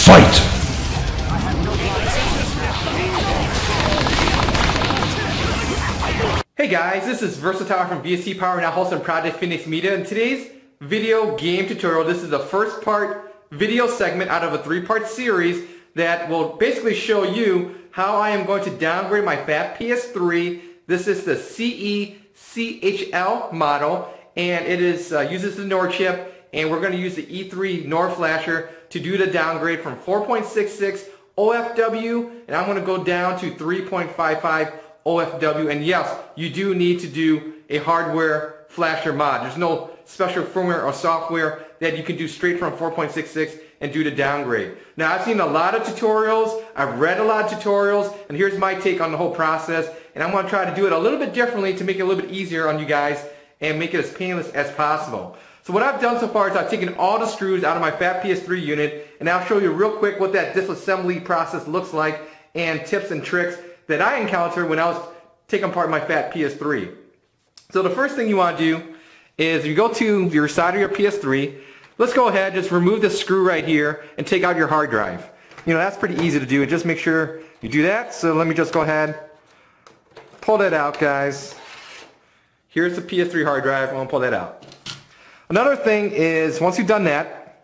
Fight! Hey guys, this is Versatile from VST Power, now hosting Project Phoenix Media. In today's video game tutorial, this is the first part video segment out of a three-part series that will basically show you how I am going to downgrade my fat PS3. This is the CE-CHL model, and it is uses the NOR chip, and we're going to use the E3 NOR flasher to do the downgrade from 4.66 OFW, and I'm going to go down to 3.55 OFW. And yes, you do need to do a hardware flasher mod. There's no special firmware or software that you can do straight from 4.66 and do the downgrade. Now, I've seen a lot of tutorials, I've read a lot of tutorials, and here's my take on the whole process, and I'm going to try to do it a little bit differently to make it a little bit easier on you guys and make it as painless as possible. So what I've done so far is I've taken all the screws out of my fat PS3 unit, and I'll show you real quick what that disassembly process looks like and tips and tricks that I encountered when I was taking apart my fat PS3. So the first thing you want to do is you go to your side of your PS3, let's go ahead, just remove this screw right here and take out your hard drive. You know, that's pretty easy to do, and just make sure you do that. So let me just go ahead, pull that out, guys. Here's the PS3 hard drive, I'm going to pull that out. Another thing is, once you've done that,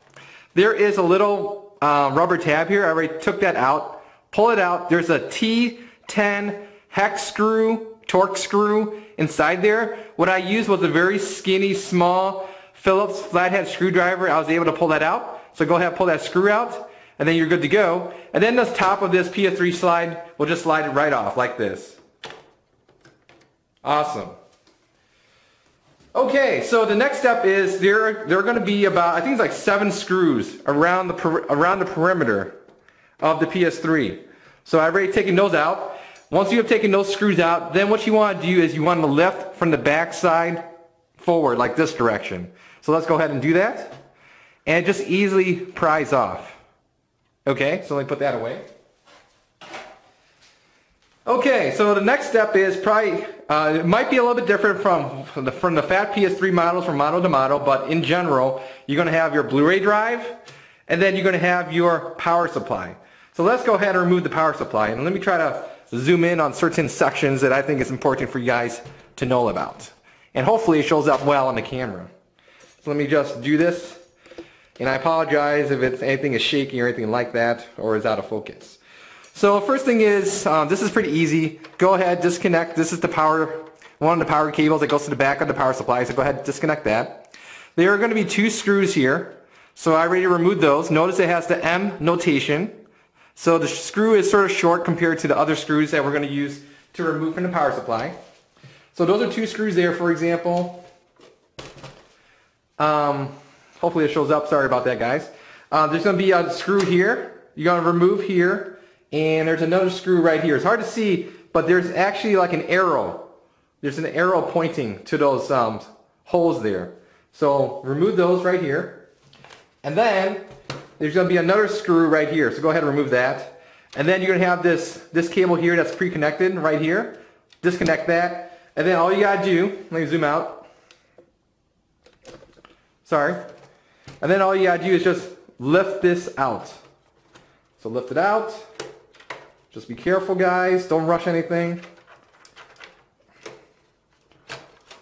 there is a little rubber tab here. I already took that out. Pull it out. There's a T10 hex screw, torque screw inside there. What I used was a very skinny, small Phillips flathead screwdriver. I was able to pull that out. So go ahead, pull that screw out, and then you're good to go. And then the top of this PS3 slide will just slide it right off like this. Awesome. Okay, so the next step is there are going to be about, I think it's like 7 screws around the perimeter of the PS3. So I've already taken those out. Once you have taken those screws out, then what you want to do is you want to lift from the back side forward like this direction. So let's go ahead and do that. And just easily prise off. Okay, so let me put that away. Okay, so the next step is probably, it might be a little bit different from the fat PS3 models from model to model, but in general, you're going to have your Blu-ray drive, and then you're going to have your power supply. So let's go ahead and remove the power supply, and let me try to zoom in on certain sections that I think is important for you guys to know about. And hopefully it shows up well on the camera. So let me just do this, and I apologize if anything is shaky or anything like that, or is out of focus. So first thing is, this is pretty easy. Go ahead, disconnect. This is the power, one of the power cables that goes to the back of the power supply. So go ahead, disconnect that. There are going to be 2 screws here. So I already removed those. Notice it has the M notation. So the screw is sort of short compared to the other screws that we're going to use to remove from the power supply. So those are 2 screws there, for example. Hopefully it shows up. Sorry about that, guys. There's going to be a screw here. You're going to remove here. And there's another screw right here. It's hard to see, but there's actually like an arrow. There's an arrow pointing to those holes there. So remove those right here. And then there's going to be another screw right here. So go ahead and remove that. And then you're going to have this cable here that's pre-connected right here. Disconnect that. And then all you got to do, let me zoom out. Sorry. And then all you got to do is just lift this out. So lift it out. Just be careful, guys. Don't rush anything.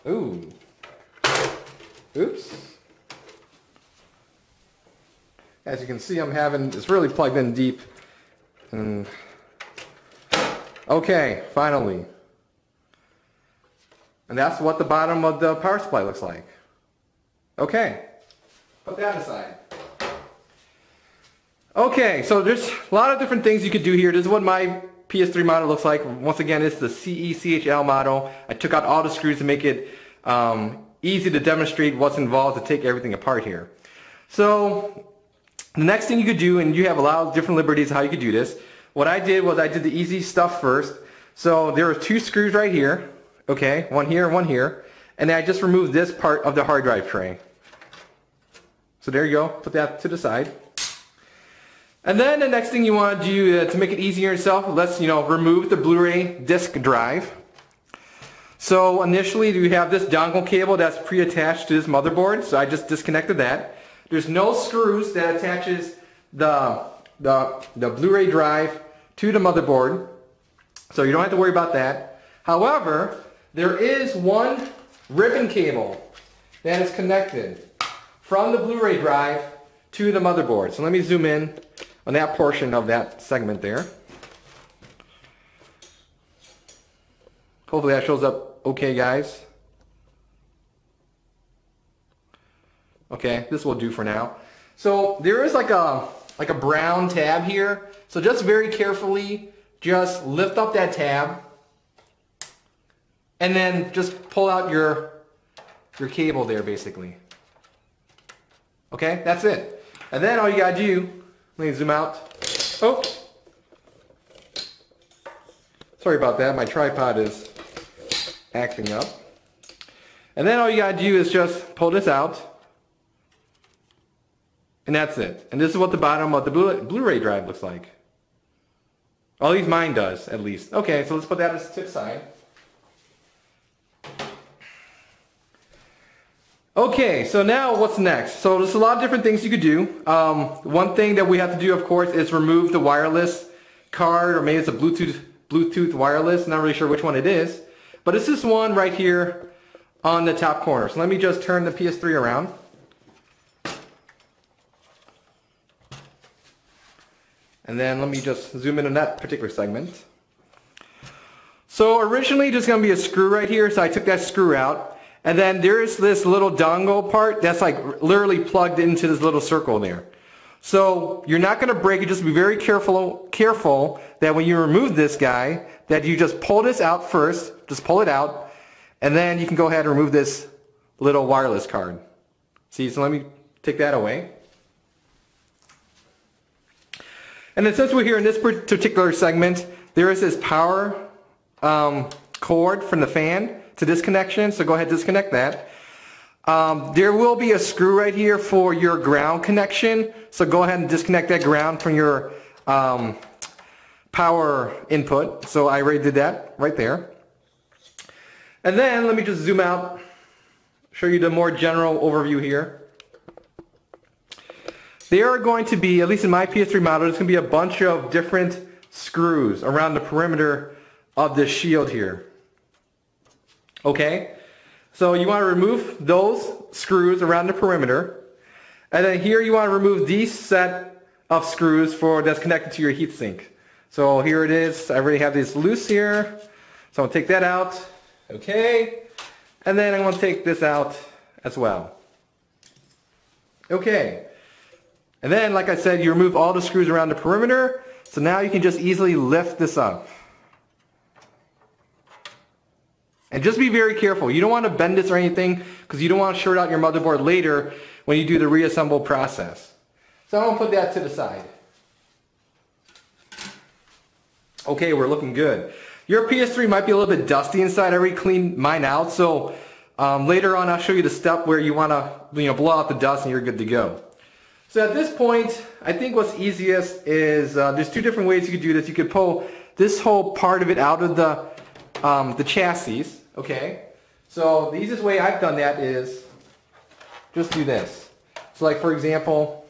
Ooh. Oops. As you can see, it's really plugged in deep. Okay, finally. And that's what the bottom of the power supply looks like. Okay. Put that aside. Okay, so there's a lot of different things you could do here. This is what my PS3 model looks like. Once again, it's the CE-CHL model. I took out all the screws to make it easy to demonstrate what's involved to take everything apart here. So the next thing you could do, and you have a lot of different liberties how you could do this. What I did was I did the easy stuff first. So there are 2 screws right here. Okay, one here and one here. And then I just removed this part of the hard drive tray. So there you go. Put that to the side. And then the next thing you want to do to make it easier yourself, let's remove the Blu-ray disc drive. So initially you have this dongle cable that's pre-attached to this motherboard, so I just disconnected that. There's no screws that attaches the the Blu-ray drive to the motherboard, so you don't have to worry about that. However, there is one ribbon cable that is connected from the Blu-ray drive to the motherboard. So let me zoom in on that portion of that segment there. Hopefully that shows up okay, guys. Okay, this will do for now. So there is like a brown tab here. So just very carefully, just lift up that tab and then just pull out your cable there basically. Okay, that's it. And then all you gotta do, let me zoom out. Oh, sorry about that, my tripod is acting up. And then all you gotta do is just pull this out. And that's it. And this is what the bottom of the Blu-ray drive looks like. At least mine does, at least. Okay, so let's put that to the side. Okay, so now what's next? So there's a lot of different things you could do. One thing that we have to do, of course, is remove the wireless card, or maybe it's a Bluetooth wireless. Not really sure which one it is. But it's this one right here on the top corner. So let me just turn the PS3 around. And then let me just zoom in on that particular segment. So originally there's going to be a screw right here, so I took that screw out. And then there's this little dongle part that's like literally plugged into this little circle there. So you're not going to break it, just be very careful that when you remove this guy, that you just pull this out first, just pull it out, and then you can go ahead and remove this little wireless card. See, so let me take that away. And then since we're here in this particular segment, there is this power cord from the fan to this connection, so go ahead and disconnect that. There will be a screw right here for your ground connection, so go ahead and disconnect that ground from your power input. So I already did that right there. And then let me just zoom out, show you the more general overview here. There are going to be, at least in my PS3 model, there's going to be a bunch of different screws around the perimeter of this shield here. Okay? So you want to remove those screws around the perimeter. And then here you want to remove these set of screws that's connected to your heatsink. So here it is. I already have these loose here. So I'm going to take that out. Okay. And then I'm going to take this out as well. Okay. And then, like I said, you remove all the screws around the perimeter. So now you can just easily lift this up. And just be very careful. You don't want to bend this or anything because you don't want to short out your motherboard later when you do the reassemble process. So I'm going to put that to the side. Okay, we're looking good. Your PS3 might be a little bit dusty inside. I already cleaned mine out. So later on I'll show you the step where you want to blow out the dust and you're good to go. So at this point, I think what's easiest is there's two different ways you could do this. You could pull this whole part of it out of the chassis. Okay, so the easiest way I've done that is just do this. So like for example,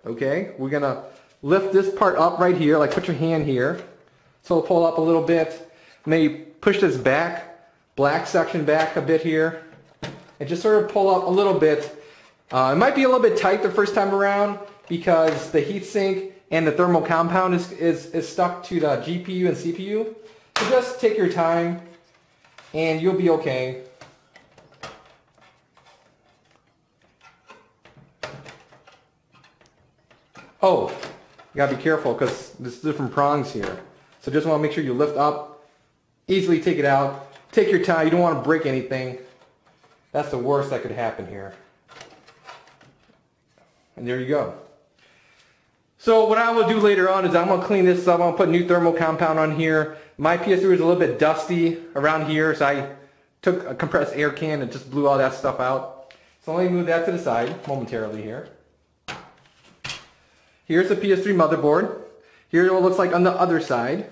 okay, we're gonna lift this part up right here, like put your hand here. So pull up a little bit, maybe push this black section back a bit here, and just sort of pull up a little bit. It might be a little bit tight the first time around because the heatsink and the thermal compound is stuck to the GPU and CPU. So just take your time and you'll be okay. Oh, you gotta be careful because there's different prongs here. So just want to make sure you lift up, easily take it out. Take your time, you don't want to break anything. That's the worst that could happen here. And there you go. So what I will do later on is I'm going to clean this up. I'm going to put new thermal compound on here. My PS3 is a little bit dusty around here, so I took a compressed air can and just blew all that stuff out. So let me move that to the side momentarily here. Here's the PS3 motherboard. Here's what it looks like on the other side.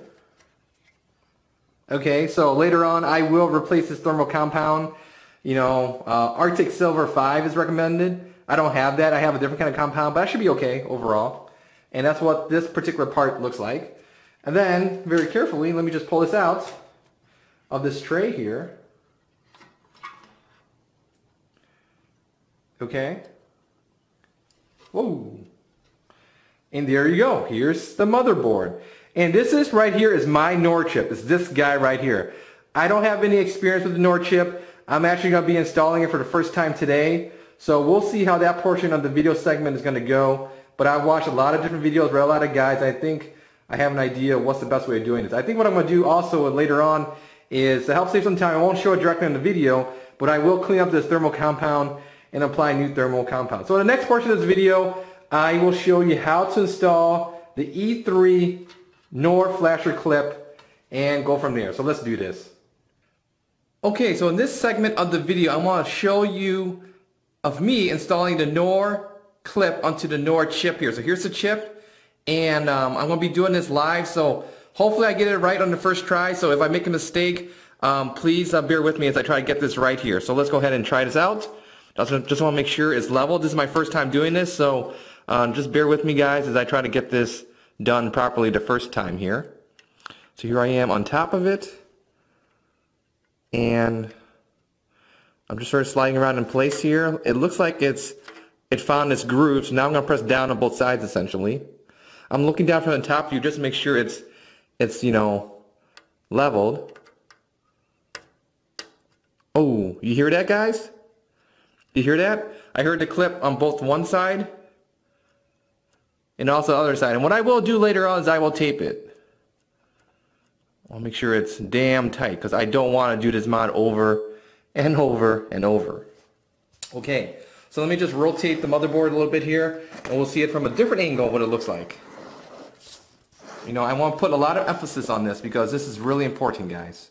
Okay, so later on I will replace this thermal compound. You know, Arctic Silver 5 is recommended. I don't have that. I have a different kind of compound, but I should be okay overall. And that's what this particular part looks like. And then, very carefully, let me just pull this out of this tray here. Okay. Whoa. And there you go. Here's the motherboard. And this right here is my NOR chip. It's this guy right here. I don't have any experience with the NOR chip. I'm actually going to be installing it for the first time today. So we'll see how that portion of the video segment is going to go. But I've watched a lot of different videos, read a lot of guides. I think I have an idea of what's the best way of doing this. I think what I'm going to do also later on is to help save some time. I won't show it directly in the video, but I will clean up this thermal compound and apply new thermal compound. So in the next portion of this video, I will show you how to install the E3 NOR flasher clip and go from there. So let's do this. Okay, so in this segment of the video, I want to show you of me installing the NOR clip onto the NOR chip here. So here's the chip, and I'm going to be doing this live, so hopefully I get it right on the first try. So if I make a mistake, please bear with me as I try to get this right here. So let's go ahead and try this out. Just want to make sure it's level. This is my first time doing this, so just bear with me, guys, as I try to get this done properly the first time here. So here I am on top of it, and I'm just sort of sliding around in place here. It looks like it found its groove, so now I'm going to press down on both sides essentially. I'm looking down from the top view just to make sure it's you know, leveled. Oh, you hear that, guys? You hear that? I heard the clip on both one side and also the other side. And what I will do later on is I will tape it. I'll make sure it's damn tight because I don't want to do this mod over and over and over. Okay, so let me just rotate the motherboard a little bit here and we'll see it from a different angle what it looks like. You know, I want to put a lot of emphasis on this because this is really important, guys.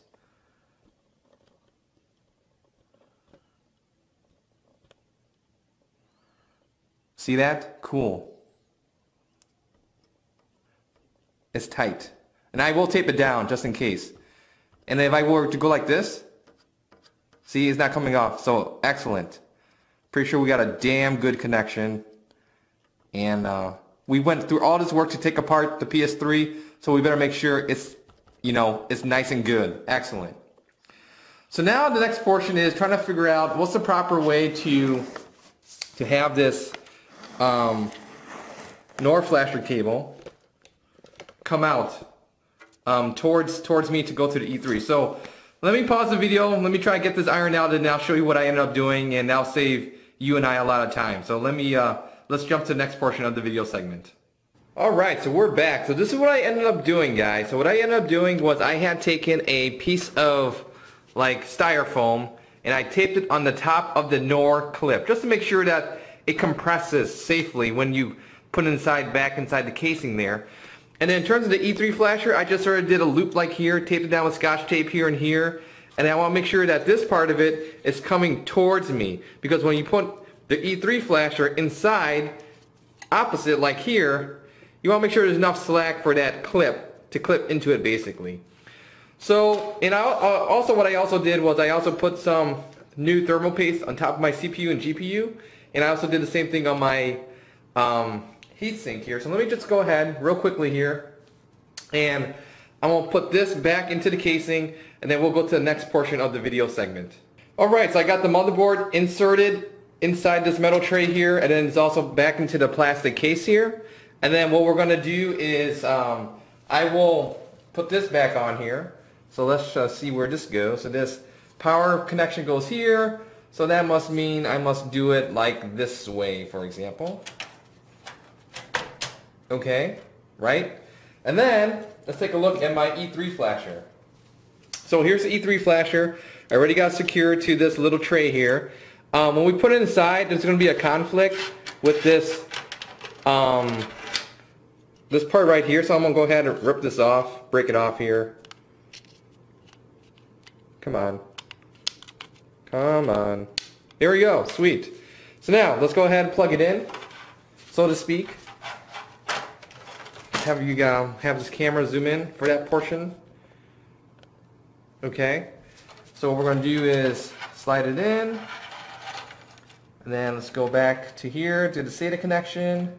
See that? Cool. It's tight. And I will tape it down just in case. And if I were to go like this, see, it's not coming off. So, excellent. Pretty sure we got a damn good connection. And we went through all this work to take apart the PS3, so we better make sure it's, you know, it's nice and good. Excellent. So now the next portion is trying to figure out what's the proper way to have this NOR flasher cable come out towards me to go to the E3. So let me pause the video, let me try to get this ironed out, and I'll show you what I ended up doing, and that'll save you and I a lot of time. So let me let's jump to the next portion of the video segment. Alright, so we're back. So this is what I ended up doing, guys. So what I ended up doing was I had taken a piece of like styrofoam and I taped it on the top of the NOR clip just to make sure that it compresses safely when you put it back inside the casing there. And then in terms of the E3 flasher, I just sort of did a loop like here, taped it down with Scotch tape here and here, and I want to make sure that this part of it is coming towards me, because when you put the E3 flasher inside, opposite like here, you want to make sure there's enough slack for that clip to clip into it basically. So, and also what I also did was I also put some new thermal paste on top of my CPU and GPU, and I also did the same thing on my heatsink here. So let me just go ahead real quickly here, and I'm going to put this back into the casing, and then we'll go to the next portion of the video segment. Alright, so I got the motherboard inserted inside this metal tray here, and then it's also back into the plastic case here. And then what we're going to do is I will put this back on here. So let's see where this goes. So this power connection goes here. So that must mean I must do it like this way, for example. Okay, right? And then let's take a look at my E3 flasher. So here's the E3 flasher. I already got secured to this little tray here. When we put it inside, there's going to be a conflict with this this part right here. So I'm going to go ahead and rip this off, break it off here. Come on. Come on. There we go. Sweet. So now, let's go ahead and plug it in, so to speak. Have this camera zoom in for that portion. Okay. So what we're going to do is slide it in. And then let's go back to here, do the SATA connection.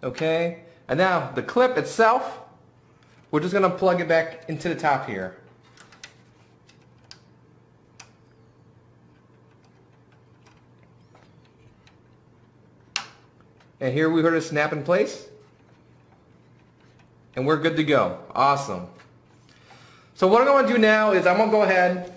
Okay, and now the clip itself, we're just going to plug it back into the top here. And here we heard it snap in place. And we're good to go. Awesome. So what I'm going to do now is I'm going to go ahead,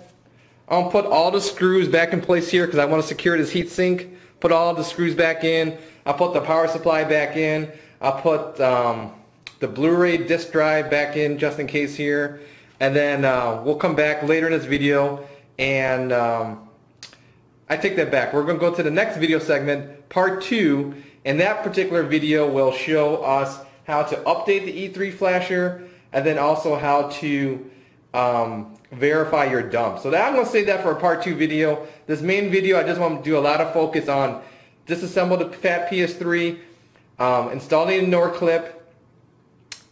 I'm going to put all the screws back in place here because I want to secure this heatsink. Put all the screws back in. I'll put the power supply back in. I'll put the Blu-ray disc drive back in just in case here. And then we'll come back later in this video and I take that back. We're going to go to the next video segment, part 2. And that particular video will show us how to update the E3 flasher and then also how to verify your dump. So that I'm going to save that for a part 2 video. This main video, I just want to do a lot of focus on disassemble the fat PS3, installing the NOR clip,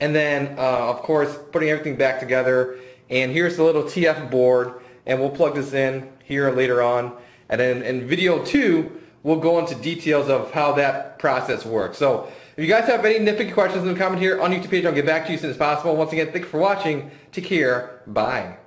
and then of course putting everything back together. And here's the little TF board, and we'll plug this in here later on. And then in video 2, we'll go into details of how that process works. So if you guys have any nitpicky questions in the comment here on YouTube page, I'll get back to you as soon as possible. Once again, thank you for watching. Take care. Bye.